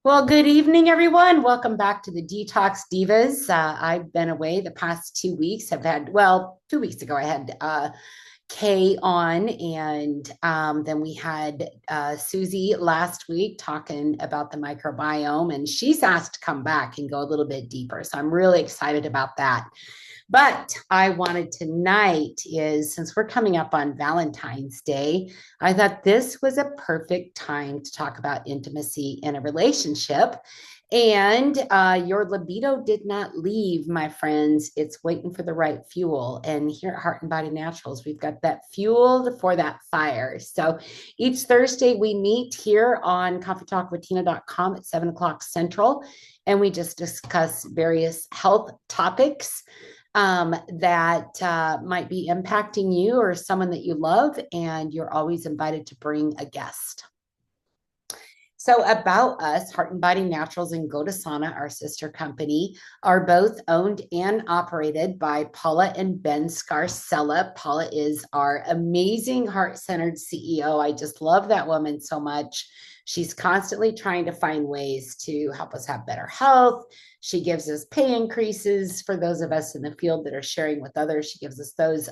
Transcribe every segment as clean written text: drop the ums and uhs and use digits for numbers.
Well, good evening, everyone. Welcome back to the Detox Divas. I've been away the past 2 weeks. I've had, well, 2 weeks ago, I had Kay on, and then we had Susie last week talking about the microbiome, and she's asked to come back and go a little bit deeper. So I'm really excited about that. But I wanted tonight is since we're coming up on Valentine's Day, I thought this was a perfect time to talk about intimacy in a relationship. And your libido did not leave, my friends. It's waiting for the right fuel. And here at Heart and Body Naturals, we've got that fuel for that fire. So each Thursday, we meet here on coffeetalkwithtina.com at 7 o'clock Central. And we just discuss various health topics that might be impacting you or someone that you love, and you're always invited to bring a guest. So, about us, Heart and Body Naturals and Go to Sauna, our sister company, are both owned and operated by Paula and Ben Scarcella. Paula is our amazing heart centered CEO. I just love that woman so much. She's constantly trying to find ways to help us have better health. She gives us pay increases for those of us in the field that are sharing with others. She gives us those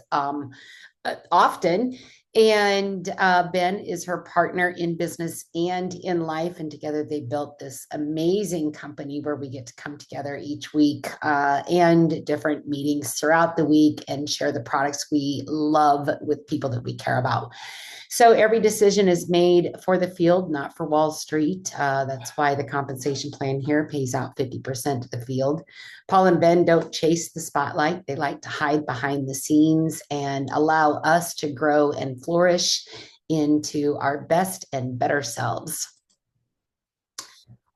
often. And Ben is her partner in business and in life. And together they built this amazing company where we get to come together each week and different meetings throughout the week and share the products we love with people that we care about. So every decision is made for the field, not for Wall Street. That's why the compensation plan here pays out 50% to the field. Paul and Ben don't chase the spotlight. They like to hide behind the scenes and allow us to grow and flourish into our best and better selves.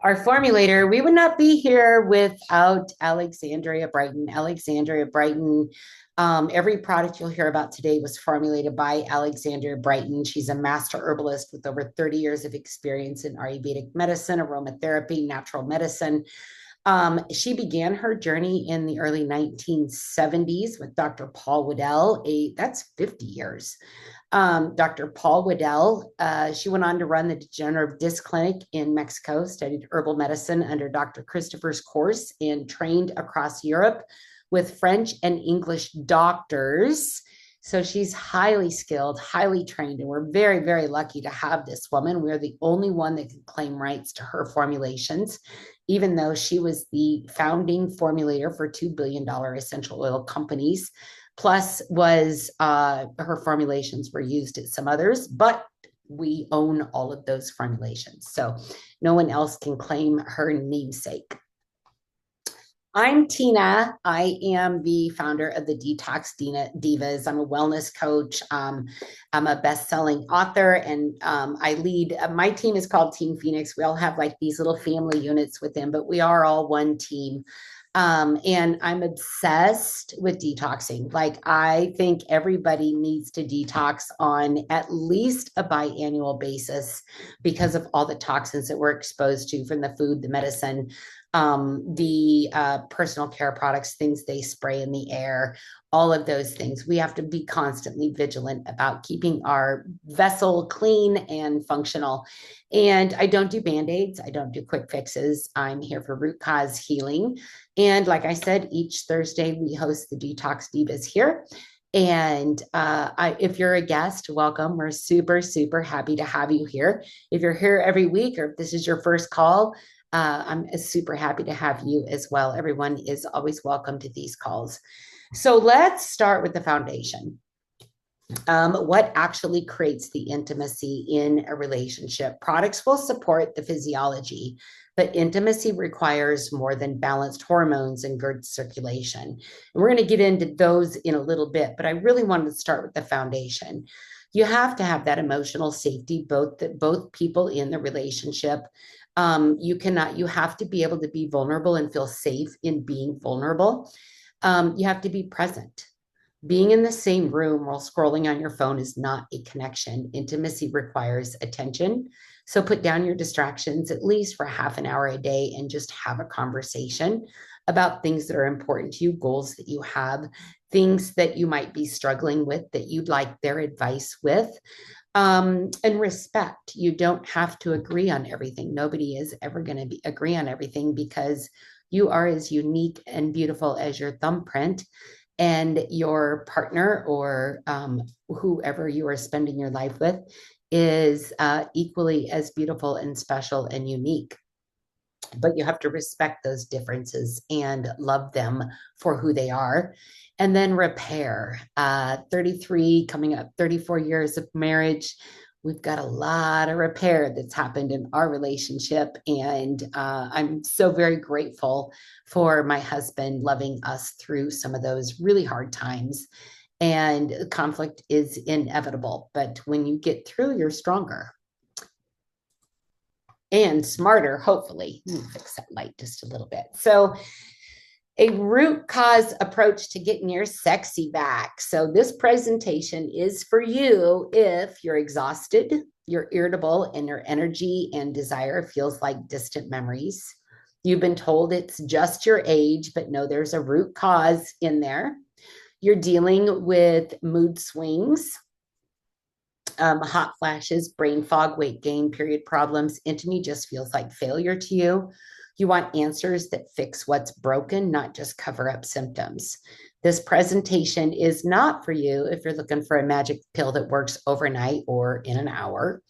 Our formulator, we would not be here without Alexandria Brighton. Alexandria Brighton, every product you'll hear about today was formulated by Alexandria Brighton. She's a master herbalist with over 30 years of experience in Ayurvedic medicine, aromatherapy, natural medicine. She began her journey in the early 1970s with Dr. Paul Waddell. That's 50 years. Dr. Paul Waddell, she went on to run the Degenerative Disc Clinic in Mexico, studied herbal medicine under Dr. Christopher's course, and trained across Europe with French and English doctors. So she's highly skilled, highly trained, and we're very, very lucky to have this woman. We're the only one that can claim rights to her formulations, even though she was the founding formulator for $2 billion essential oil companies, plus was her formulations were used at some others, but we own all of those formulations. So no one else can claim her namesake. I'm Tina. I am the founder of the Detox Divas. I'm a wellness coach. I'm a best-selling author, and I lead. My team is called Team Phoenix. We all have like these little family units within, but we are all one team. And I'm obsessed with detoxing. Like, I think everybody needs to detox on at least a biannual basis because of all the toxins that we're exposed to from the food, the medicine, the personal care products, things they spray in the air, all of those things. We have to be constantly vigilant about keeping our vessel clean and functional. And I don't do band-aids. I don't do quick fixes. I'm here for root cause healing. And like I said, each Thursday we host the Detox Divas here. And if you're a guest, welcome. We're super, super happy to have you here. If you're here every week, or if this is your first call, I'm super happy to have you as well. Everyone is always welcome to these calls. So let's start with the foundation. What actually creates the intimacy in a relationship? Products will support the physiology, but intimacy requires more than balanced hormones and good circulation. And we're going to get into those in a little bit, but I really wanted to start with the foundation. You have to have that emotional safety, both people in the relationship. You have to be able to be vulnerable and feel safe in being vulnerable. You have to be present. Being in the same room while scrolling on your phone is not a connection. Intimacy requires attention. So put down your distractions at least for half an hour a day and just have a conversation about things that are important to you, goals that you have, things that you might be struggling with that you'd like their advice with. And respect. You don't have to agree on everything. Nobody is ever going to agree on everything because you are as unique and beautiful as your thumbprint, and your partner or whoever you are spending your life with is equally as beautiful and special and unique. But you have to respect those differences and love them for who they are. And then repair. 33, coming up 34 years of marriage. We've got a lot of repair that's happened in our relationship. And I'm so very grateful for my husband loving us through some of those really hard times. And conflict is inevitable. But when you get through, you're stronger and smarter, hopefully. Let me fix that light just a little bit. So, a root cause approach to getting your sexy back. So, this presentation is for you if you're exhausted, you're irritable, and your energy and desire feels like distant memories. You've been told it's just your age, but no, there's a root cause in there. You're dealing with mood swings, hot flashes, brain fog, weight gain, period problems. Intimacy just feels like failure to you. You want answers that fix what's broken, not just cover up symptoms. This presentation is not for you if you're looking for a magic pill that works overnight or in an hour.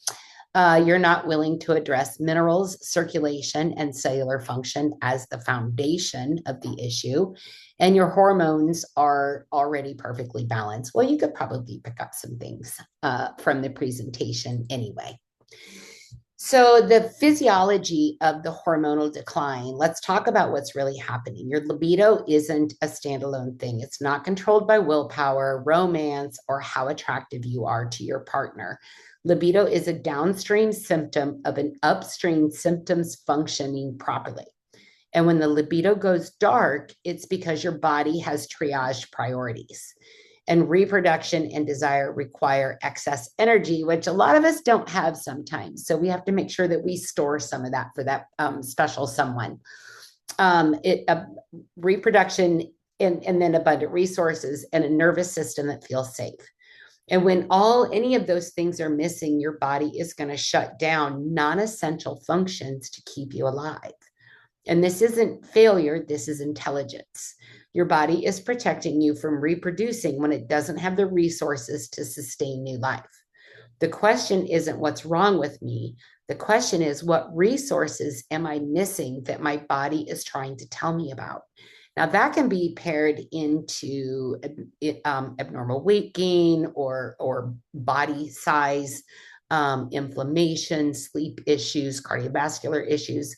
You're not willing to address minerals, circulation, and cellular function as the foundation of the issue. And your hormones are already perfectly balanced. Well, you could probably pick up some things from the presentation anyway. So, the physiology of the hormonal decline, let's talk about what's really happening. Your libido isn't a standalone thing. It's not controlled by willpower, romance, or how attractive you are to your partner. Libido is a downstream symptom of an upstream symptoms functioning properly. And when the libido goes dark, it's because your body has triaged priorities. And reproduction and desire require excess energy, which a lot of us don't have sometimes. So we have to make sure that we store some of that for that special someone. Reproduction and then abundant resources and a nervous system that feels safe. And when any of those things are missing, your body is going to shut down non-essential functions to keep you alive. And this isn't failure, this is intelligence. Your body is protecting you from reproducing when it doesn't have the resources to sustain new life. The question isn't what's wrong with me. The question is, what resources am I missing that my body is trying to tell me about? Now, that can be paired into abnormal weight gain or body size, inflammation, sleep issues, cardiovascular issues.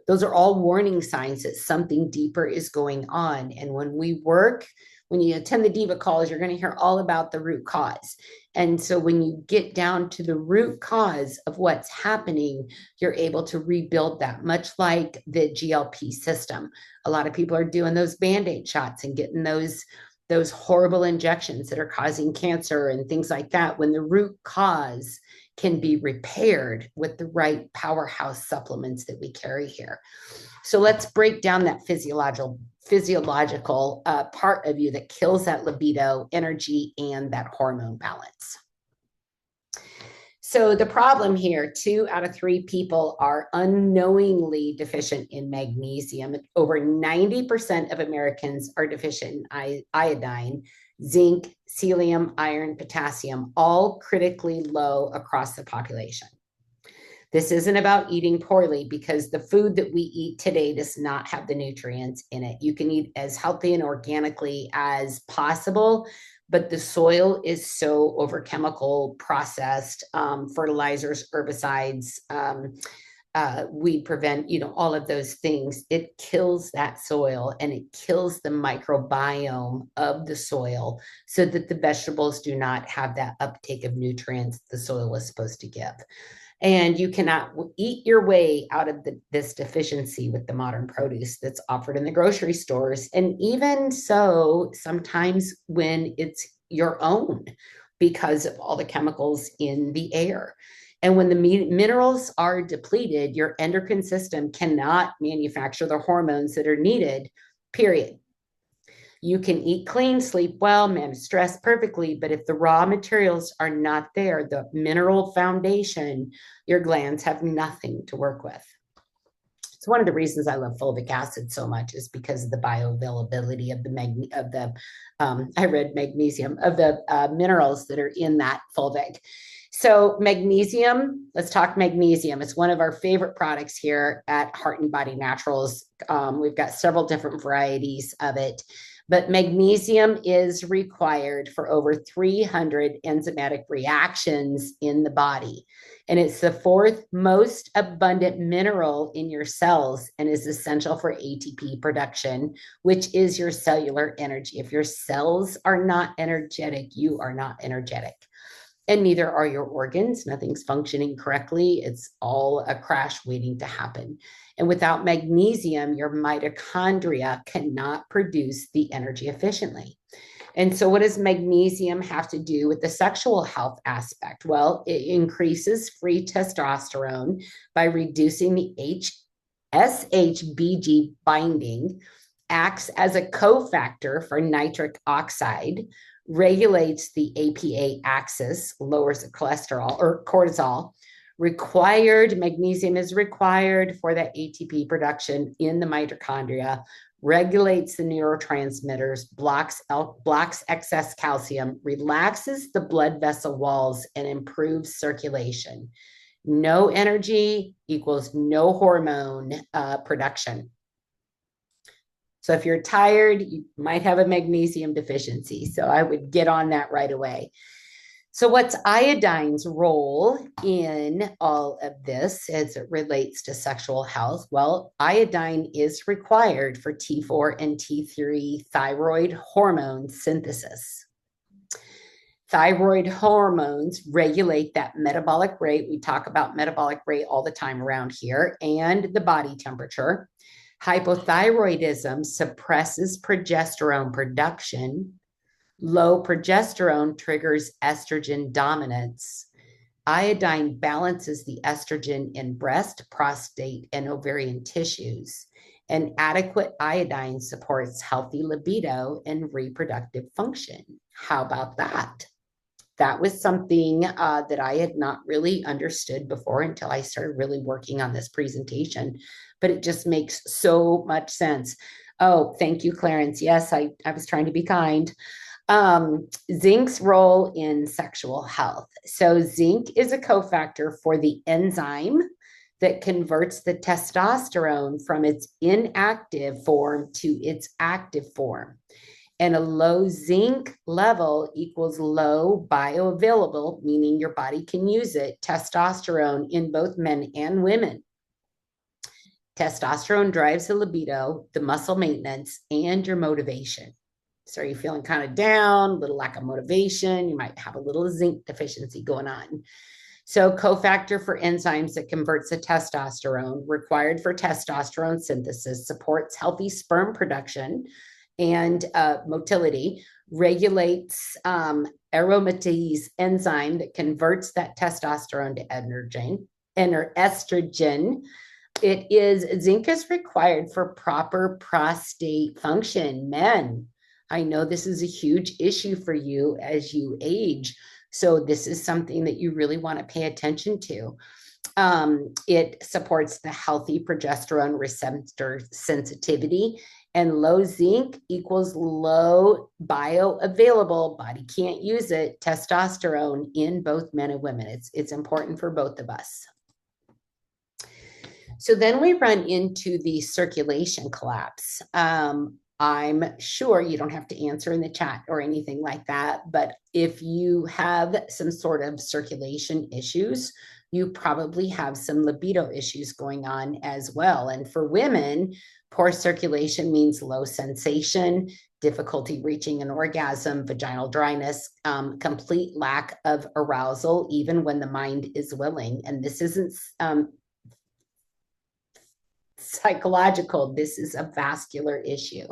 Those are all warning signs that something deeper is going on. And when you attend the Diva calls, you're going to hear all about the root cause. And so when you get down to the root cause of what's happening, you're able to rebuild that, much like the GLP system. A lot of people are doing those Band-Aid shots and getting those horrible injections that are causing cancer and things like that, when the root cause can be repaired with the right powerhouse supplements that we carry here. So let's break down that physiological part of you that kills that libido, energy, and that hormone balance. So the problem here, 2 out of 3 people are unknowingly deficient in magnesium. Over 90% of Americans are deficient in iodine, zinc, selenium, iron, potassium, all critically low across the population. This isn't about eating poorly, because the food that we eat today does not have the nutrients in it. You can eat as healthy and organically as possible, but the soil is so over chemical processed, fertilizers, herbicides, weed prevent, all of those things. It kills that soil and it kills the microbiome of the soil so that the vegetables do not have that uptake of nutrients the soil was supposed to give. And you cannot eat your way out of this deficiency with the modern produce that's offered in the grocery stores. And even so, sometimes when it's your own, because of all the chemicals in the air. And when the minerals are depleted, your endocrine system cannot manufacture the hormones that are needed, period. You can eat clean, sleep well, manage stress perfectly, but if the raw materials are not there, the mineral foundation, your glands have nothing to work with. It's one of the reasons I love fulvic acid so much is because of the bioavailability of I read magnesium, of the minerals that are in that fulvic. So magnesium, let's talk magnesium. It's one of our favorite products here at Heart and Body Naturals. We've got several different varieties of it, but magnesium is required for over 300 enzymatic reactions in the body. And it's the fourth most abundant mineral in your cells and is essential for ATP production, which is your cellular energy. If your cells are not energetic, you are not energetic. And neither are your organs. Nothing's functioning correctly. It's all a crash waiting to happen. And without magnesium, your mitochondria cannot produce the energy efficiently. And so, what does magnesium have to do with the sexual health aspect? Well, it increases free testosterone by reducing the SHBG binding, acts as a cofactor for nitric oxide, regulates the APA axis, lowers the cholesterol or cortisol. Magnesium is required for that ATP production in the mitochondria, regulates the neurotransmitters, blocks excess calcium, relaxes the blood vessel walls, and improves circulation. No energy equals no hormone production. So if you're tired, you might have a magnesium deficiency. So I would get on that right away. So what's iodine's role in all of this as it relates to sexual health? Well, iodine is required for T4 and T3 thyroid hormone synthesis. Thyroid hormones regulate that metabolic rate. We talk about metabolic rate all the time around here, and the body temperature. Hypothyroidism suppresses progesterone production. Low progesterone triggers estrogen dominance. Iodine balances the estrogen in breast, prostate, and ovarian tissues. And adequate iodine supports healthy libido and reproductive function. How about that? That was something that I had not really understood before until I started really working on this presentation, but it just makes so much sense. Oh, thank you, Clarence. Yes, I was trying to be kind. Zinc's role in sexual health. So zinc is a cofactor for the enzyme that converts the testosterone from its inactive form to its active form. And a low zinc level equals low bioavailable, meaning your body can use it, testosterone in both men and women. Testosterone drives the libido, the muscle maintenance, and your motivation. So are you feeling kind of down, a little lack of motivation? You might have a little zinc deficiency going on. So cofactor for enzymes that converts the testosterone required for testosterone synthesis, supports healthy sperm production and motility, regulates aromatase enzyme that converts that testosterone to estrogen. Zinc is required for proper prostate function. Men, I know this is a huge issue for you as you age. So this is something that you really want to pay attention to. It supports the healthy progesterone receptor sensitivity, and low zinc equals low bioavailable, body can't use it, testosterone in both men and women. It's important for both of us. So then we run into the circulation collapse. I'm sure you don't have to answer in the chat or anything like that, but if you have some sort of circulation issues, you probably have some libido issues going on as well. And for women, poor circulation means low sensation, difficulty reaching an orgasm, vaginal dryness, complete lack of arousal, even when the mind is willing. And this isn't psychological, this is a vascular issue.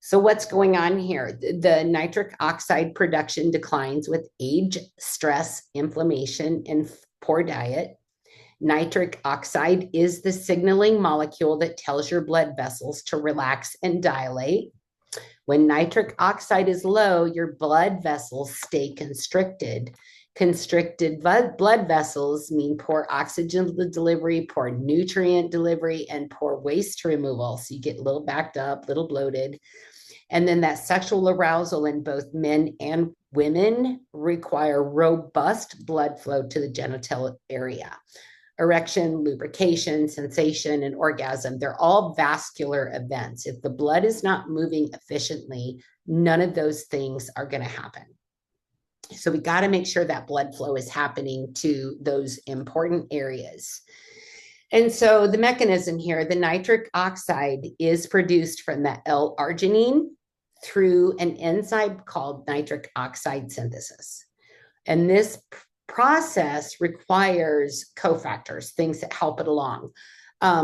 So what's going on here? The nitric oxide production declines with age, stress, inflammation, and poor diet. Nitric oxide is the signaling molecule that tells your blood vessels to relax and dilate. When nitric oxide is low, your blood vessels stay constricted. Constricted blood vessels mean poor oxygen delivery, poor nutrient delivery, and poor waste removal. So you get a little backed up, a little bloated. And then that sexual arousal in both men and women require robust blood flow to the genital area. Erection, lubrication, sensation, and orgasm, they're all vascular events. If the blood is not moving efficiently, none of those things are going to happen. So we got to make sure that blood flow is happening to those important areas. And so the mechanism here, the nitric oxide is produced from the L-arginine through an enzyme called nitric oxide synthesis. And this process requires cofactors, things that help it along,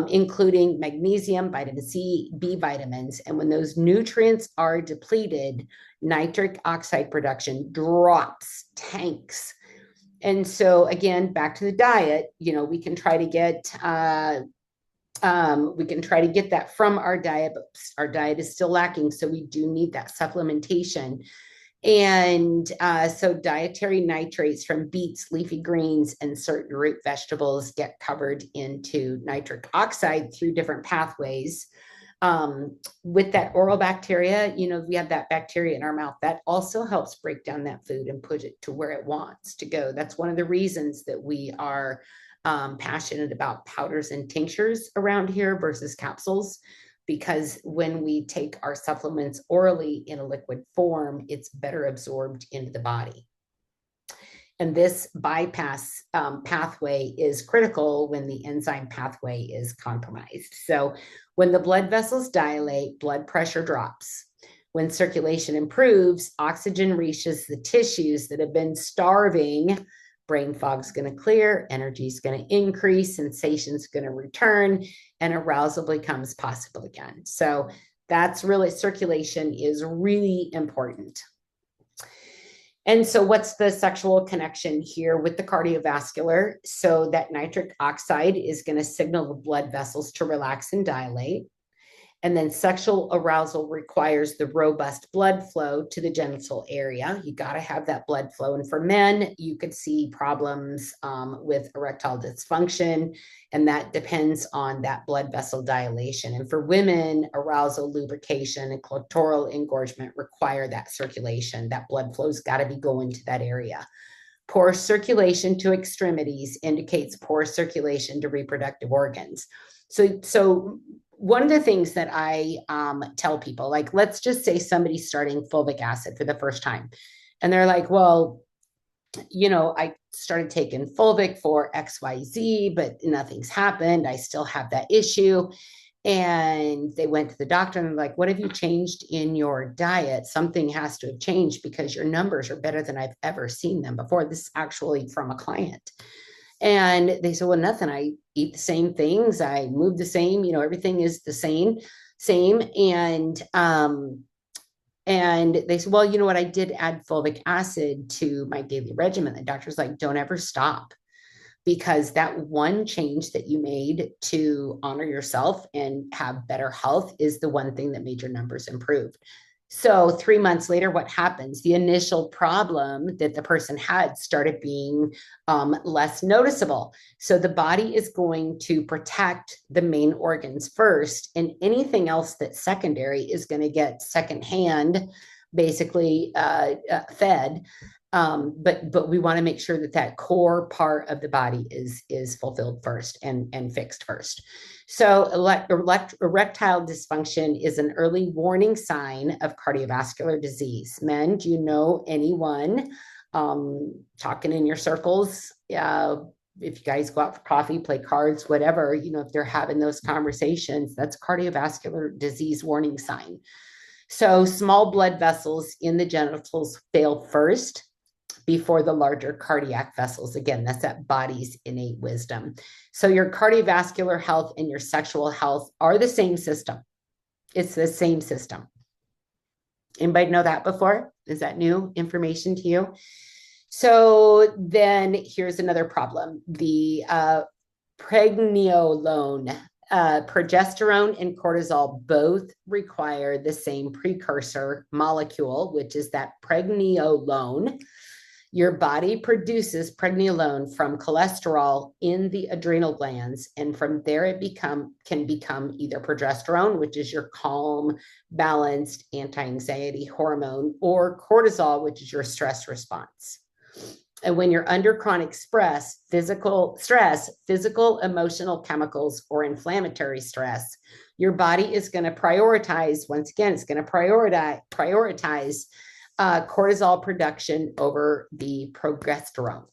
including magnesium, vitamin C, B vitamins. And when those nutrients are depleted, nitric oxide production drops, tanks. And so again, back to the diet, we can try to get that from our diet, but our diet is still lacking. So we do need that supplementation. And so dietary nitrates from beets, leafy greens, and certain root vegetables get covered into nitric oxide through different pathways. With that oral bacteria, we have that bacteria in our mouth that also helps break down that food and put it to where it wants to go. That's one of the reasons that we are passionate about powders and tinctures around here versus capsules, because when we take our supplements orally in a liquid form, it's better absorbed into the body. And this bypass pathway is critical when the enzyme pathway is compromised. So when the blood vessels dilate, blood pressure drops. When circulation improves, oxygen reaches the tissues that have been starving. Brain fog's going to clear, energy is going to increase, sensation's going to return, and arousal becomes possible again. So that's really, circulation is really important. And so what's the sexual connection here with the cardiovascular? So that nitric oxide is going to signal the blood vessels to relax and dilate. And then sexual arousal requires the robust blood flow to the genital area. You got to have that blood flow. And for men, you could see problems with erectile dysfunction, and that depends on that blood vessel dilation. And for women, arousal, lubrication, and clitoral engorgement require that circulation. That blood flow's got to be going to that area. Poor circulation to extremities indicates poor circulation to reproductive organs. So one of the things that I tell people, like, let's just say somebody's starting fulvic acid for the first time. And they're like, well, I started taking fulvic for XYZ, but nothing's happened. I still have that issue. And they went to the doctor and they're like, what have you changed in your diet? Something has to have changed because your numbers are better than I've ever seen them before. This is actually from a client. And they said, well, nothing. I eat the same things. I move the same, everything is the same. And they said, well, you know what? I did add fulvic acid to my daily regimen. The doctor's like, don't ever stop, because that one change that you made to honor yourself and have better health is the one thing that made your numbers improve. So 3 months later, what happens? The initial problem that the person had started being less noticeable. So the body is going to protect the main organs first, and anything else that's secondary is going to get secondhand, basically fed. But we want to make sure that that core part of the body is fulfilled first and fixed first. So erectile dysfunction is an early warning sign of cardiovascular disease. Men, do you know anyone talking in your circles? If you guys go out for coffee, play cards, whatever, if they're having those conversations, that's cardiovascular disease warning sign. So small blood vessels in the genitals fail first before the larger cardiac vessels. Again, that's that body's innate wisdom. So your cardiovascular health and your sexual health are the same system. It's the same system. Anybody know that before? Is that new information to you? So then here's another problem. The pregnenolone progesterone and cortisol both require the same precursor molecule, which is that pregnenolone. Your body produces pregnenolone from cholesterol in the adrenal glands, and from there it can become either progesterone, which is your calm, balanced, anti-anxiety hormone, or cortisol, which is your stress response. And when you're under chronic stress, physical, emotional, chemicals, or inflammatory stress, your body is going to prioritize, once again, it's going to prioritize cortisol production over the progesterone.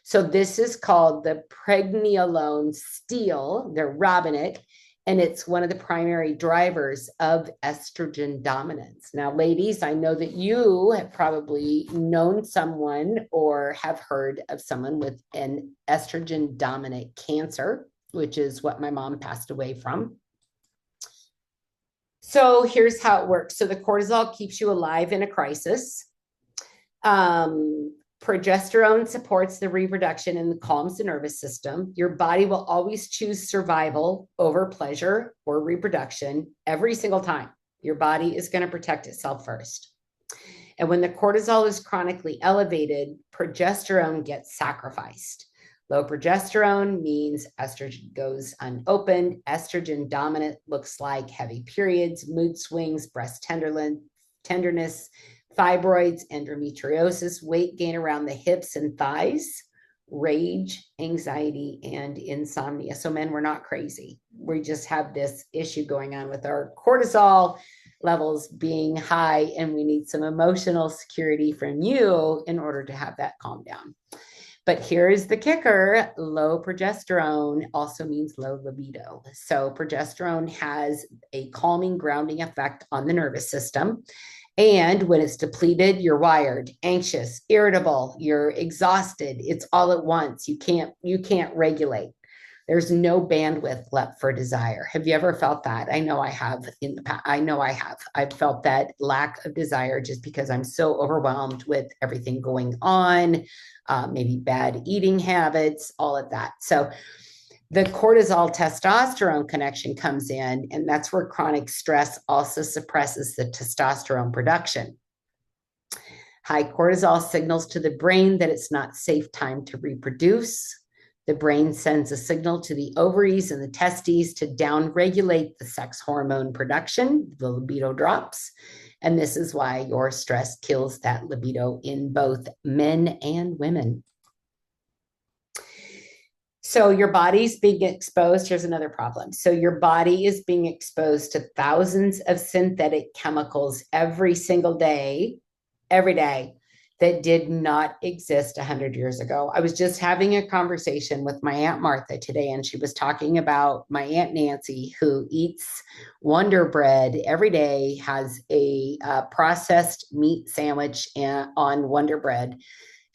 So this is called the Pregnenolone Steal. They're robbing it. And it's one of the primary drivers of estrogen dominance. Now, ladies, I know that you have probably known someone or have heard of someone with an estrogen dominant cancer, which is what my mom passed away from. So here's how it works. So the cortisol keeps you alive in a crisis. Progesterone supports the reproduction and calms the nervous system. Your body will always choose survival over pleasure or reproduction every single time. Your body is going to protect itself first. And when the cortisol is chronically elevated, progesterone gets sacrificed. Low progesterone means estrogen goes unopened. Estrogen dominant looks like heavy periods, mood swings, breast tenderness, fibroids, endometriosis, weight gain around the hips and thighs, rage, anxiety, and insomnia. So men, we're not crazy. We just have this issue going on with our cortisol levels being high, and we need some emotional security from you in order to have that calm down. But here's the kicker. Low progesterone also means low libido. So progesterone has a calming, grounding effect on the nervous system. And when it's depleted, you're wired, anxious, irritable, you're exhausted. It's all at once. You can't regulate. There's no bandwidth left for desire. Have you ever felt that? I know I have in the past. I've felt that lack of desire just because I'm so overwhelmed with everything going on, maybe bad eating habits, all of that. So the cortisol testosterone connection comes in, and that's where chronic stress also suppresses the testosterone production. High cortisol signals to the brain that it's not safe time to reproduce. The brain sends a signal to the ovaries and the testes to downregulate the sex hormone production. The libido drops. And this is why your stress kills that libido in both men and women. So your body's being exposed. Here's another problem. So your body is being exposed to thousands of synthetic chemicals every single day, every day, that did not exist 100 years ago. I was just having a conversation with my Aunt Martha today, and she was talking about my Aunt Nancy, who eats Wonder Bread every day, has a processed meat sandwich on Wonder Bread.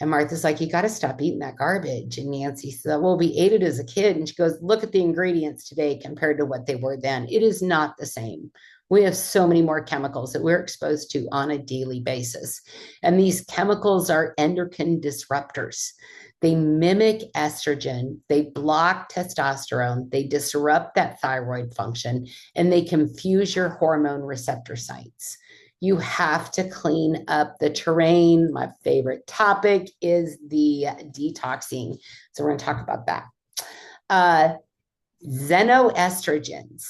And Martha's like, you got to stop eating that garbage. And Nancy said, well, we ate it as a kid. And she goes, look at the ingredients today compared to what they were then. It is not the same. We have so many more chemicals that we're exposed to on a daily basis. And these chemicals are endocrine disruptors. They mimic estrogen, they block testosterone, they disrupt that thyroid function, and they confuse your hormone receptor sites. You have to clean up the terrain. My favorite topic is the detoxing. So we're going to talk about that. Xenoestrogens.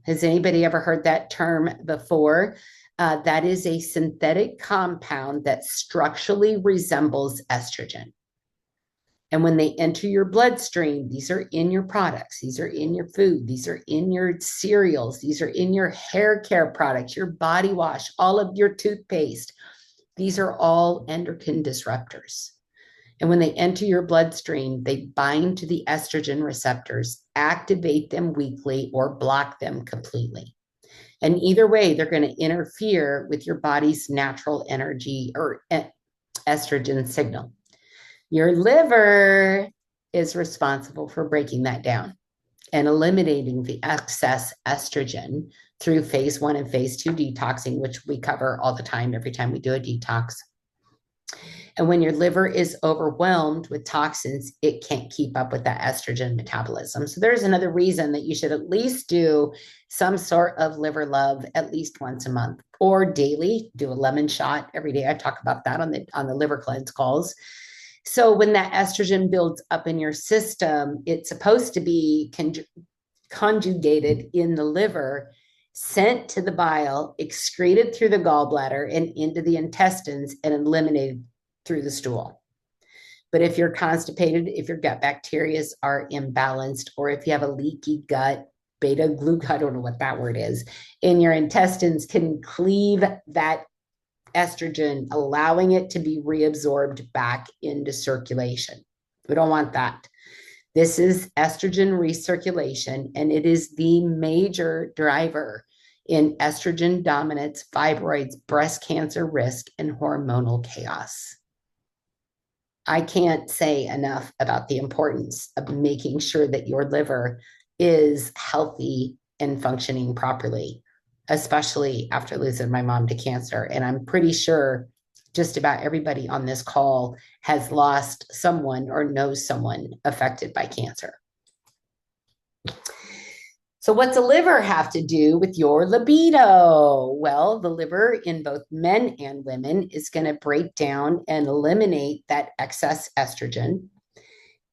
Has anybody ever heard that term before? That is a synthetic compound that structurally resembles estrogen. And when they enter your bloodstream, these are in your products, these are in your food, these are in your cereals, these are in your hair care products, your body wash, all of your toothpaste. These are all endocrine disruptors. And when they enter your bloodstream, they bind to the estrogen receptors, activate them weakly, or block them completely. And either way, they're going to interfere with your body's natural energy or estrogen signal. Your liver is responsible for breaking that down and eliminating the excess estrogen through phase 1 and phase 2 detoxing, which we cover all the time, every time we do a detox. And when your liver is overwhelmed with toxins, it can't keep up with that estrogen metabolism. So there's another reason that you should at least do some sort of liver love at least once a month or daily. Do a lemon shot every day. I talk about that on the liver cleanse calls. So when that estrogen builds up in your system, it's supposed to be conjugated in the liver, sent to the bile, excreted through the gallbladder and into the intestines, and eliminated through the stool. But if you're constipated, if your gut bacteria are imbalanced, or if you have a leaky gut, beta glucan, I don't know what that word is, in your intestines can cleave that estrogen, allowing it to be reabsorbed back into circulation. We don't want that. This is estrogen recirculation, and it is the major driver in estrogen dominance, fibroids, breast cancer risk, and hormonal chaos. I can't say enough about the importance of making sure that your liver is healthy and functioning properly, especially after losing my mom to cancer. And I'm pretty sure just about everybody on this call has lost someone or knows someone affected by cancer. So what's the liver have to do with your libido? Well, the liver in both men and women is going to break down and eliminate that excess estrogen.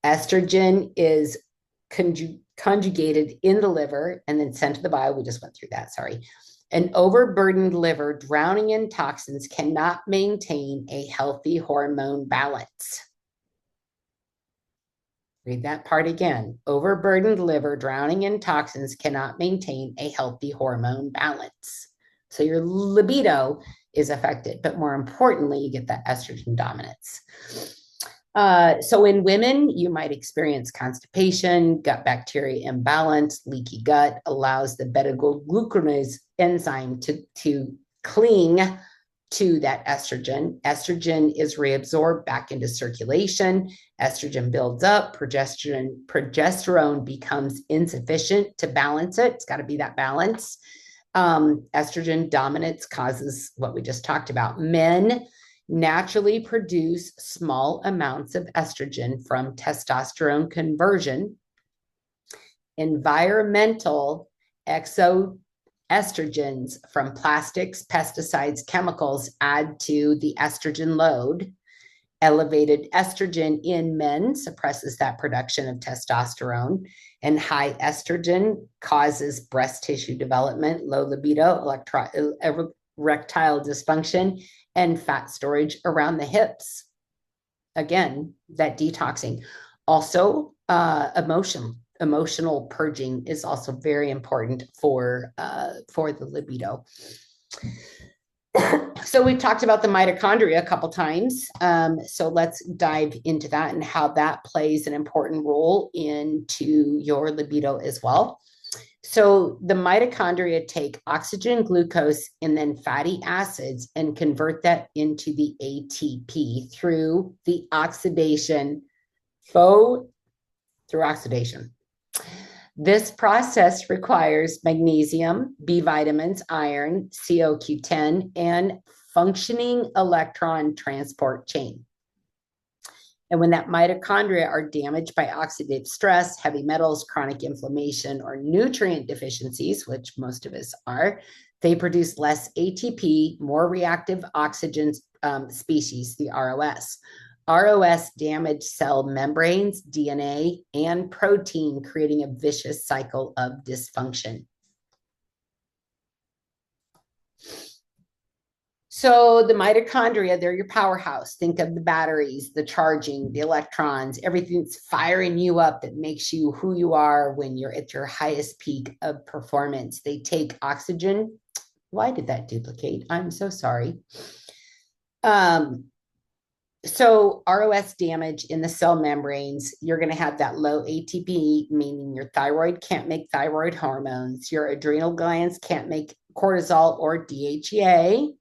Estrogen is conjugated in the liver and then sent to the bile. We just went through that, sorry. An overburdened liver drowning in toxins cannot maintain a healthy hormone balance. Read that part again. Overburdened liver drowning in toxins cannot maintain a healthy hormone balance. So your libido is affected, but more importantly, you get that estrogen dominance. So in women, you might experience constipation, gut bacteria imbalance, leaky gut allows the beta-glucanase enzyme to cling to that estrogen. Estrogen is reabsorbed back into circulation. Estrogen builds up. Progesterone becomes insufficient to balance it. It's got to be that balance. Estrogen dominance causes what we just talked about. Men naturally produce small amounts of estrogen from testosterone conversion. Environmental estrogens from plastics, pesticides, chemicals add to the estrogen load. Elevated estrogen in men suppresses that production of testosterone, and high estrogen causes breast tissue development, low libido, erectile dysfunction, and fat storage around the hips. Again, that detoxing. Also, emotional purging is also very important for the libido. So we've talked about the mitochondria a couple times. So let's dive into that and how that plays an important role into your libido as well. So the mitochondria take oxygen, glucose, and then fatty acids and convert that into the ATP through the oxidation. This process requires magnesium, B vitamins, iron, CoQ10, and functioning electron transport chain. And when that mitochondria are damaged by oxidative stress, heavy metals, chronic inflammation, or nutrient deficiencies, which most of us are, they produce less ATP, more reactive oxygen species, the ROS. ROS damage cell membranes, DNA, and protein, creating a vicious cycle of dysfunction. So the mitochondria, they're your powerhouse. Think of the batteries, the charging, the electrons, everything's firing you up that makes you who you are when you're at your highest peak of performance. They take oxygen. Why did that duplicate? I'm so sorry. So ROS damage in the cell membranes, you're going to have that low ATP, meaning your thyroid can't make thyroid hormones. Your adrenal glands can't make cortisol or DHEA.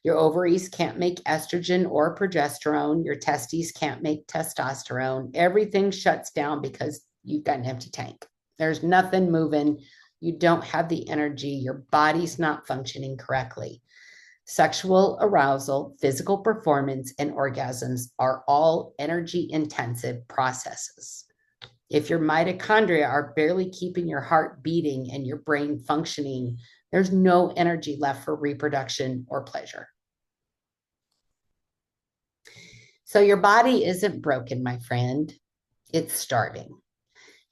Your ovaries can't make estrogen or progesterone. Your testes can't make testosterone. Everything shuts down because you've got an empty tank. There's nothing moving. You don't have the energy. Your body's not functioning correctly. Sexual arousal, physical performance, and orgasms are all energy intensive processes. If your mitochondria are barely keeping your heart beating and your brain functioning, there's no energy left for reproduction or pleasure. So your body isn't broken, my friend. It's starving.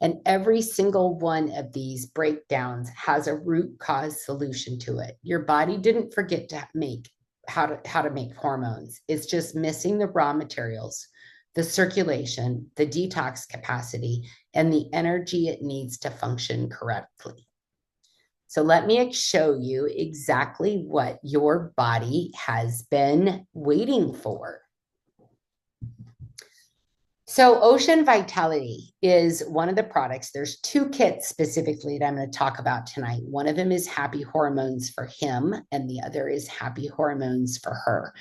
And every single one of these breakdowns has a root cause solution to it. Your body didn't forget to make how to make hormones. It's just missing the raw materials, the circulation, the detox capacity, and the energy it needs to function correctly. So let me show you exactly what your body has been waiting for. So Ocean Vitality is one of the products. There's two kits specifically that I'm going to talk about tonight. One of them is Happy Hormones for him, and the other is Happy Hormones for her.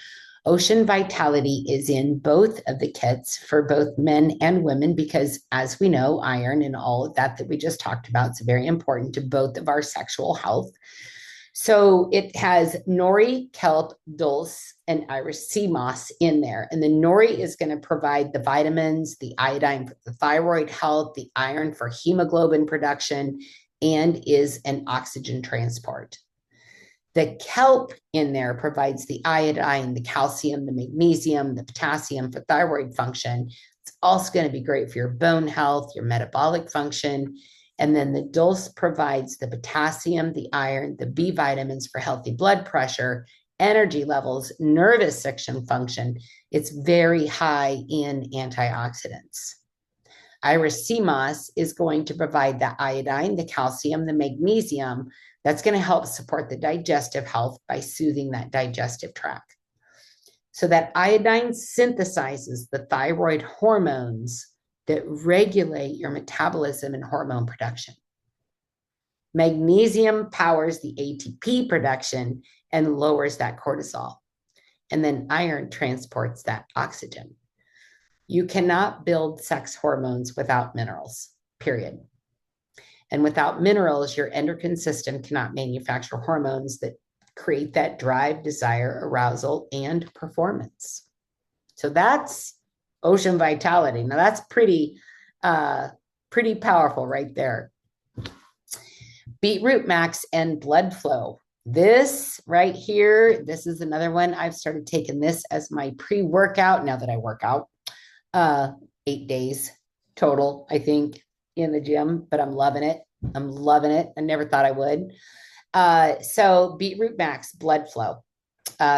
Ocean Vitality is in both of the kits for both men and women because, as we know, iron and all of that we just talked about is very important to both of our sexual health. So it has nori, kelp, dulse, and iris sea moss in there. And the nori is going to provide the vitamins, the iodine for the thyroid health, the iron for hemoglobin production, and is an oxygen transport. The kelp in there provides the iodine, the calcium, the magnesium, the potassium for thyroid function. It's also going to be great for your bone health, your metabolic function. And then the dulse provides the potassium, the iron, the B vitamins for healthy blood pressure, energy levels, nervous system function. It's very high in antioxidants. Iris sea moss is going to provide the iodine, the calcium, the magnesium. That's going to help support the digestive health by soothing that digestive tract. So that iodine synthesizes the thyroid hormones that regulate your metabolism and hormone production. Magnesium powers the ATP production and lowers that cortisol. And then iron transports that oxygen. You cannot build sex hormones without minerals, period. And without minerals, your endocrine system cannot manufacture hormones that create that drive, desire, arousal, and performance. So that's Ocean Vitality. Now that's pretty powerful right there. Beetroot Max and Blood Flow. This right here, this is another one. I've started taking this as my pre-workout now that I work out. 8 days total, I think, in the gym, but I'm loving it. I'm loving it. I never thought I would. So Beetroot Max, Blood Flow.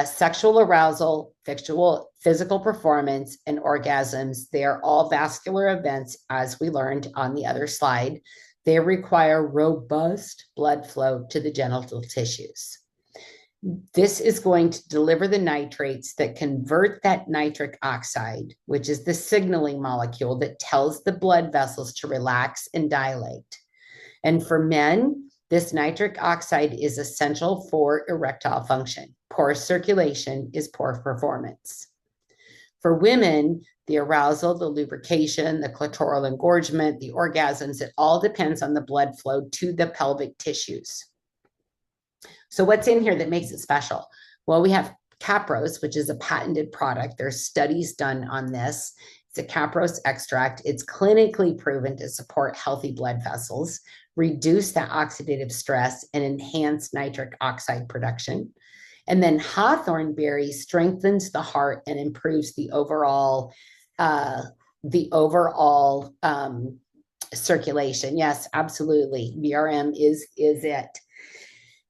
Sexual arousal, physical performance, and orgasms. They are all vascular events, as we learned on the other slide. They require robust blood flow to the genital tissues. This is going to deliver the nitrates that convert that nitric oxide, which is the signaling molecule that tells the blood vessels to relax and dilate. And for men, this nitric oxide is essential for erectile function. Poor circulation is poor performance. For women, the arousal, the lubrication, the clitoral engorgement, the orgasms, it all depends on the blood flow to the pelvic tissues. So what's in here that makes it special? Well, we have Capros, which is a patented product. There's studies done on this. It's a Capros extract. It's clinically proven to support healthy blood vessels, reduce that oxidative stress, and enhance nitric oxide production. And then hawthorn berry strengthens the heart and improves the overall circulation. Yes, absolutely. BRM is it.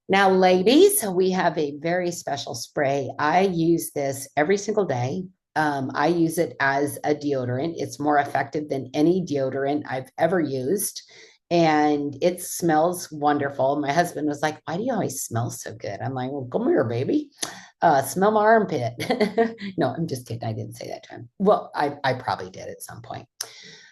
Now, ladies, we have a very special spray. I use this every single day. I use it as a deodorant. It's more effective than any deodorant I've ever used. And it smells wonderful. My husband was like, "Why do you always smell so good?" I'm like, "Well, come here, baby. Smell my armpit." No, I'm just kidding. I didn't say that to him. Well, I probably did at some point.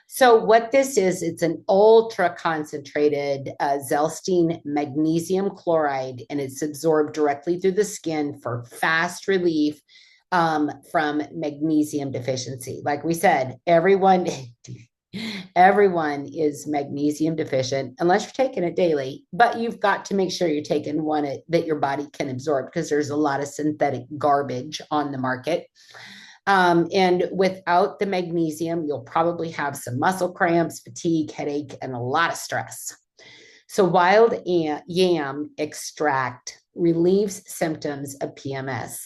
So what this is, it's an ultra concentrated Zelsteen magnesium chloride, and it's absorbed directly through the skin for fast relief from magnesium deficiency. Like we said, everyone, Everyone is magnesium deficient unless you're taking it daily, but you've got to make sure you're taking one that your body can absorb because there's a lot of synthetic garbage on the market. And without the magnesium, you'll probably have some muscle cramps, fatigue, headache, and a lot of stress. So, wild yam extract relieves symptoms of PMS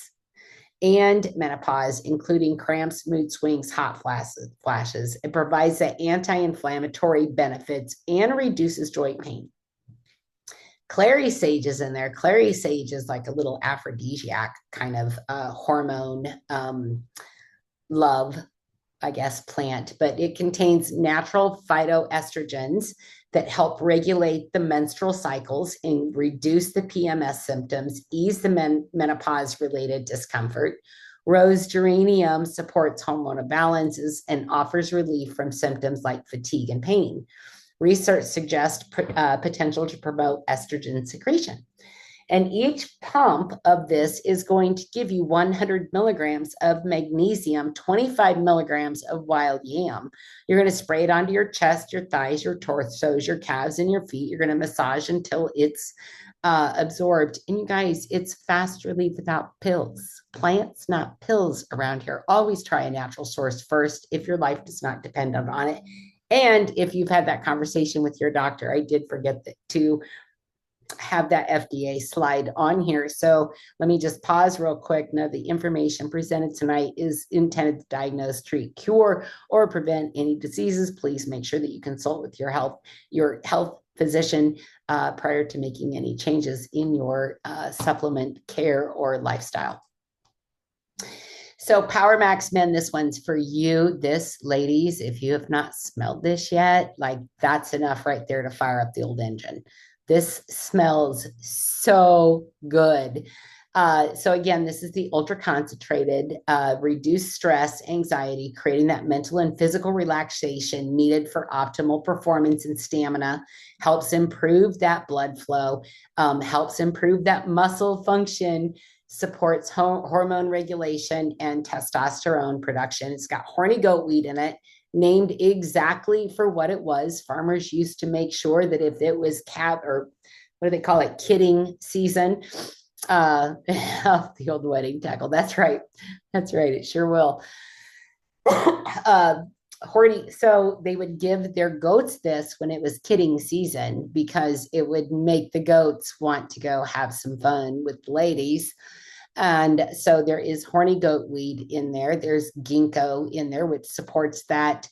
and menopause, including cramps, mood swings, hot flashes. It provides the anti-inflammatory benefits and reduces joint pain. Clary sage is in there. Clary sage is like a little aphrodisiac kind of hormone love, I guess, plant, but it contains natural phytoestrogens that help regulate the menstrual cycles and reduce the PMS symptoms, ease the menopause related discomfort. Rose geranium supports hormonal balances and offers relief from symptoms like fatigue and pain. Research suggests potential to promote estrogen secretion. And each pump of this is going to give you 100 milligrams of magnesium, 25 milligrams of wild yam. You're going to spray it onto your chest, your thighs, your torsos, your calves, and your feet. You're going to massage until it's absorbed. And you guys, it's fast relief without pills. Plants, not pills around here. Always try a natural source first if your life does not depend on it. And if you've had that conversation with your doctor, I did forget to have that FDA slide on here. So let me just pause real quick. Now, the information presented tonight is intended to diagnose, treat, cure, or prevent any diseases. Please make sure that you consult with your health physician prior to making any changes in your supplement care or lifestyle. So Power Max Men, this one's for you. This, ladies, if you have not smelled this yet, like that's enough right there to fire up the old engine. This smells so good. So again, this is the ultra concentrated, reduced stress, anxiety, creating that mental and physical relaxation needed for optimal performance and stamina, helps improve that blood flow, helps improve that muscle function, supports hormone regulation and testosterone production. It's got horny goat weed in it, named exactly for what it was. Farmers used to make sure that if it was or what do they call it, kidding season, the old wedding tackle. That's right. It sure will. Horny. So they would give their goats this when it was kidding season because it would make the goats want to go have some fun with the ladies. And so there is horny goat weed in there. There's ginkgo in there, which supports that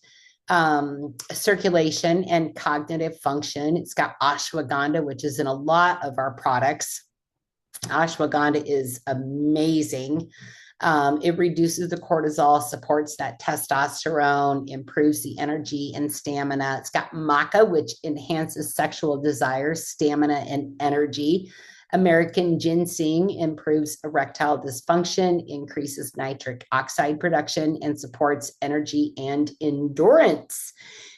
circulation and cognitive function. It's got ashwagandha, which is in a lot of our products. Ashwagandha is amazing. It reduces the cortisol, supports that testosterone, improves the energy and stamina. It's got maca, which enhances sexual desire, stamina, and energy. American ginseng improves erectile dysfunction, increases nitric oxide production, and supports energy and endurance.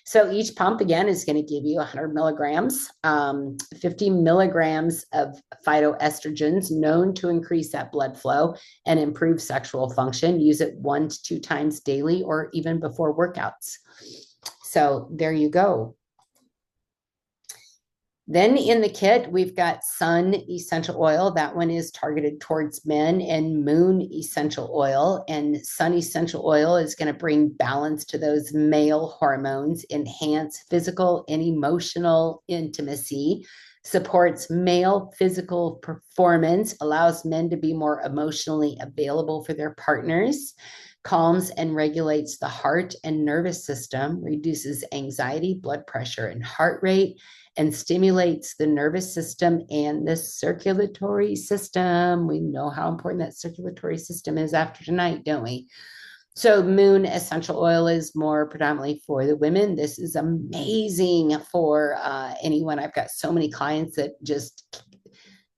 So each pump, again, is going to give you 100 milligrams, 50 milligrams of phytoestrogens known to increase that blood flow and improve sexual function. Use it 1 to 2 times daily or even before workouts. So there you go. Then in the kit, we've got sun essential oil. That one is targeted towards men, and moon essential oil. And sun essential oil is going to bring balance to those male hormones, enhance physical and emotional intimacy, supports male physical performance, allows men to be more emotionally available for their partners, calms and regulates the heart and nervous system, reduces anxiety, blood pressure, and heart rate, and stimulates the nervous system and the circulatory system. We know how important that circulatory system is after tonight, don't we? So moon essential oil is more predominantly for the women. This is amazing for anyone. I've got so many clients that just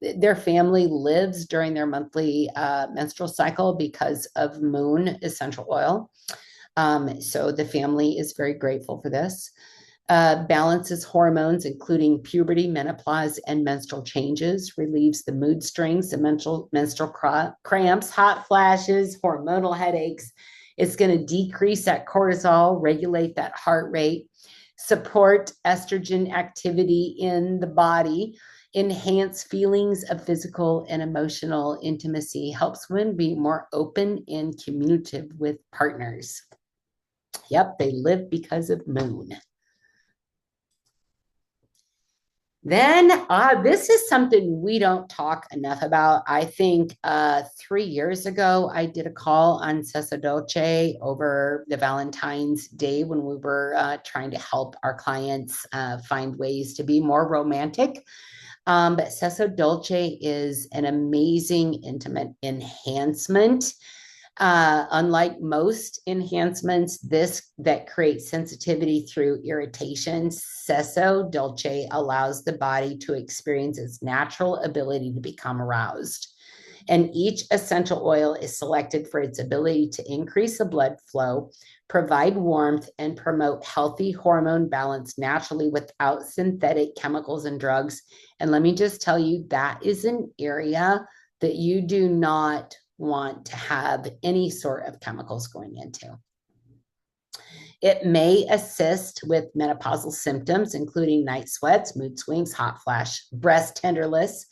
their family lives during their monthly menstrual cycle because of moon essential oil. So the family is very grateful for this. Balances hormones, including puberty, menopause, and menstrual changes, relieves the mood swings, the menstrual cramps, hot flashes, hormonal headaches, It's going to decrease that cortisol, regulate that heart rate, support estrogen activity in the body, enhance feelings of physical and emotional intimacy, helps women be more open and communicative with partners. Yep, they live because of moon. Then this is something we don't talk enough about. I think 3 years ago, I did a call on Sessa Dolce over the Valentine's Day when we were trying to help our clients find ways to be more romantic. But Sessa Dolce is an amazing intimate enhancement. Unlike most enhancements, this that creates sensitivity through irritation, Sesso Dolce allows the body to experience its natural ability to become aroused. And each essential oil is selected for its ability to increase the blood flow, provide warmth, and promote healthy hormone balance naturally without synthetic chemicals and drugs. And let me just tell you, that is an area that you do not want to have any sort of chemicals going into. It may assist with menopausal symptoms, including night sweats, mood swings, hot flash, breast tenderness,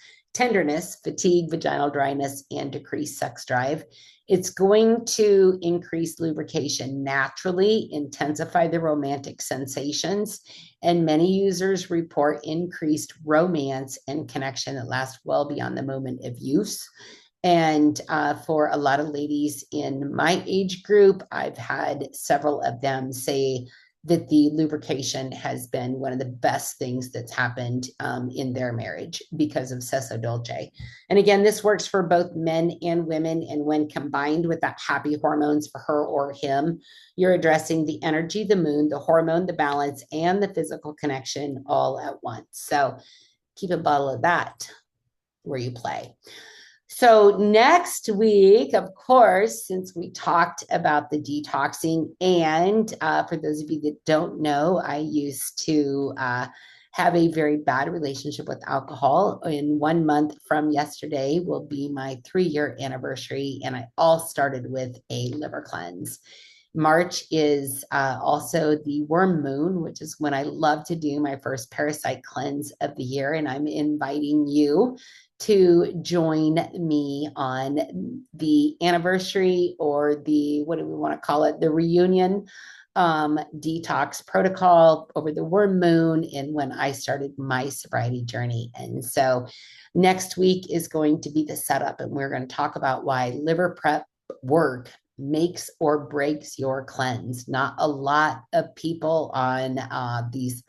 fatigue, vaginal dryness, and decreased sex drive. It's going to increase lubrication naturally, intensify the romantic sensations, and many users report increased romance and connection that lasts well beyond the moment of use. And for a lot of ladies in my age group, I've had several of them say that the lubrication has been one of the best things that's happened in their marriage because of Sesso Dolce. And again, this works for both men and women. And when combined with that happy hormones for her or him, you're addressing the energy, the moon, the hormone, the balance, and the physical connection all at once. So keep a bottle of that where you play. So next week, of course, since we talked about the detoxing, and for those of you that don't know, I used to have a very bad relationship with alcohol. In 1 month from yesterday will be my 3-year anniversary, and I all started with a liver cleanse. March is also the worm moon, which is when I love to do my first parasite cleanse of the year, and I'm inviting you to join me on the anniversary, or the, what do we want to call it, the reunion detox protocol over the worm moon, and when I started my sobriety journey. And so next week is going to be the setup, and we're going to talk about why liver prep work makes or breaks your cleanse. Not a lot of people on these,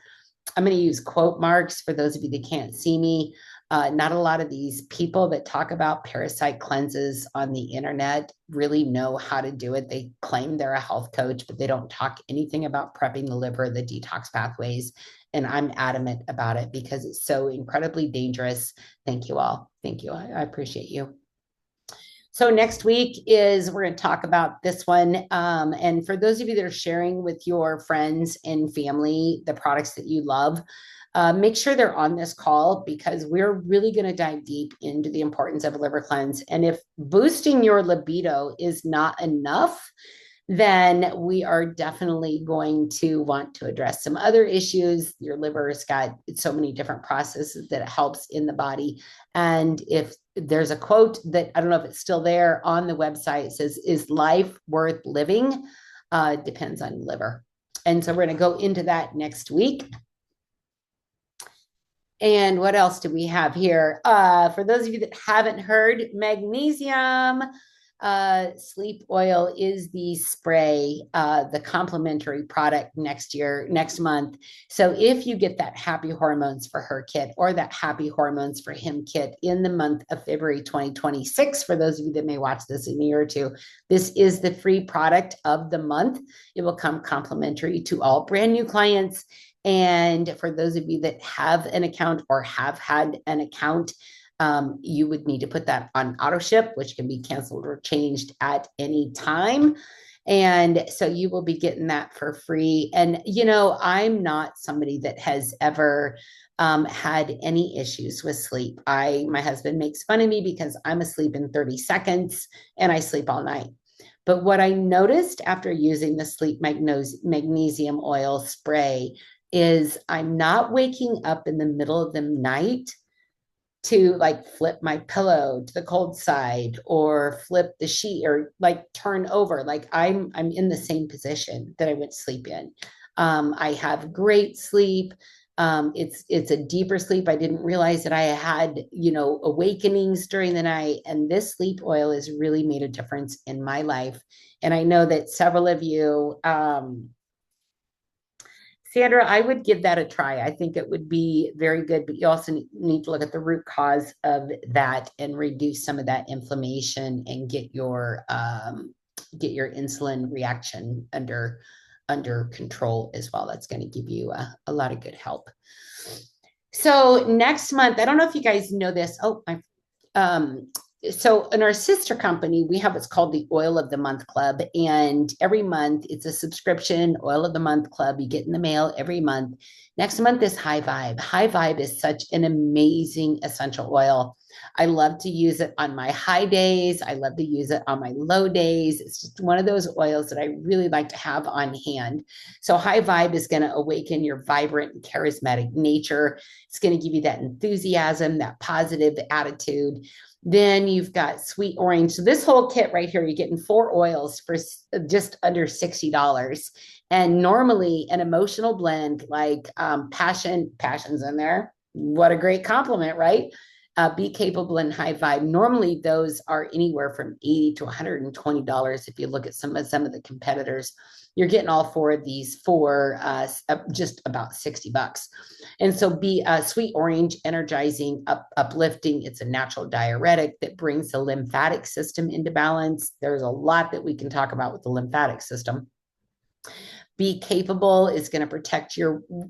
I'm going to use quote marks for those of you that can't see me. Not a lot of these people that talk about parasite cleanses on the internet really know how to do it. They claim they're a health coach, but they don't talk anything about prepping the liver, the detox pathways. And I'm adamant about it because it's so incredibly dangerous. Thank you all. Thank you. I appreciate you. So next week is, we're going to talk about this one. And for those of you that are sharing with your friends and family the products that you love, make sure they're on this call, because we're really going to dive deep into the importance of a liver cleanse. And if boosting your libido is not enough, then we are definitely going to want to address some other issues. Your liver's got so many different processes that it helps in the body. And if there's a quote that, I don't know if it's still there on the website, it says, "Is life worth living?" Depends on liver. And so we're going to go into that next week. And what else do we have here? For those of you that haven't heard, magnesium sleep oil is the spray, the complimentary product next month. So if you get that happy hormones for her kit, or that happy hormones for him kit in the month of February 2026, for those of you that may watch this in a year or two, this is the free product of the month. It will come complimentary to all brand new clients. And for those of you that have an account or have had an account, you would need to put that on auto ship, which can be canceled or changed at any time. And so you will be getting that for free. And, you know, I'm not somebody that has ever had any issues with sleep. My husband makes fun of me because I'm asleep in 30 seconds and I sleep all night. But what I noticed after using the sleep magnesium oil spray is I'm not waking up in the middle of the night to like flip my pillow to the cold side or flip the sheet or like turn over. Like I'm in the same position that I would sleep in. I have great sleep. It's a deeper sleep. I didn't realize that I had, awakenings during the night, and this sleep oil has really made a difference in my life. And I know that several of you, Sandra, I would give that a try. I think it would be very good, but you also need to look at the root cause of that and reduce some of that inflammation and get your insulin reaction under control as well. That's going to give you a lot of good help. So next month, I don't know if you guys know this. So in our sister company, we have what's called the Oil of the Month Club. And every month it's a subscription Oil of the Month Club. You get in the mail every month. Next month is High Vibe. High Vibe is such an amazing essential oil. I love to use it on my high days. I love to use it on my low days. It's just one of those oils that I really like to have on hand. So High Vibe is going to awaken your vibrant and charismatic nature. It's going to give you that enthusiasm, that positive attitude. Then you've got Sweet Orange. So this whole kit right here, you're getting 4 oils for just under $60. And normally an emotional blend like passion's in there. What a great compliment, right? Be Capable and High Vibe. Normally those are anywhere from $80 to $120. If you look at some of the competitors, you're getting all 4 of these for just about $60. And so be Sweet Orange, energizing, uplifting. It's a natural diuretic that brings the lymphatic system into balance. There's a lot that we can talk about with the lymphatic system. Be Capable is going to protect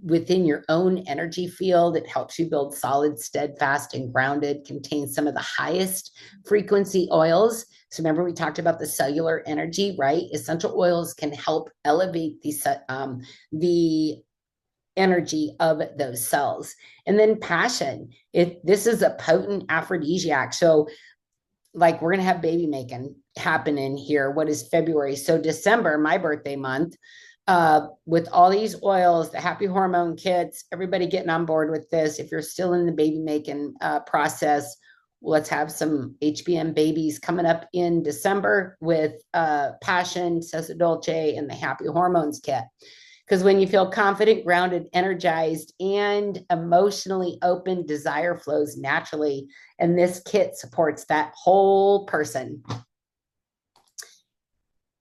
within your own energy field. It helps you build solid, steadfast, and grounded. Contains some of the highest frequency oils. So remember, we talked about the cellular energy, right? Essential oils can help elevate the energy of those cells. And then Passion. This is a potent aphrodisiac. So like we're going to have baby making happening here. What is February? So December, my birthday month, with all these oils, the happy hormone kits, everybody getting on board with this. If you're still in the baby making process, let's have some HBM babies coming up in December with Passion, Sessa Dolce, and the happy hormones kit. Because when you feel confident, grounded, energized, and emotionally open, desire flows naturally. And this kit supports that whole person.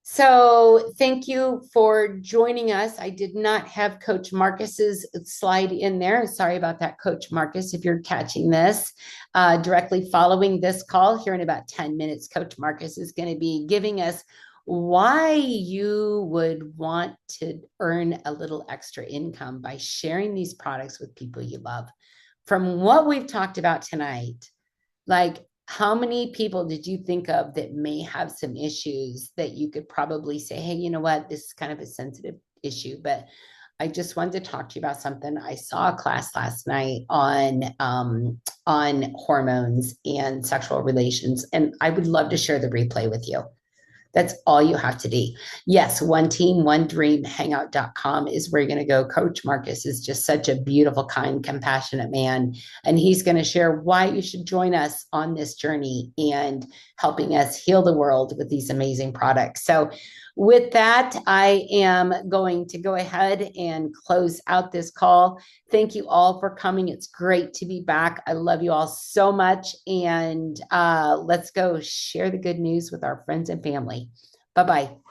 So thank you for joining us. I did not have Coach Marcus's slide in there. Sorry about that, Coach Marcus, if you're catching this. Directly following this call here in about 10 minutes, Coach Marcus is going to be giving us why you would want to earn a little extra income by sharing these products with people you love. From what we've talked about tonight, like how many people did you think of that may have some issues that you could probably say, hey, you know what, this is kind of a sensitive issue, but I just wanted to talk to you about something. I saw a class last night on hormones and sexual relations, and I would love to share the replay with you. That's all you have to do. Yes, One Team, One Dream, hangout.com is where you're going to go. Coach Marcus is just such a beautiful, kind, compassionate man. And he's going to share why you should join us on this journey and helping us heal the world with these amazing products. So with that, I am going to go ahead and close out this call. Thank you all for coming. It's great to be back. I love you all so much. And let's go share the good news with our friends and family. Bye-bye.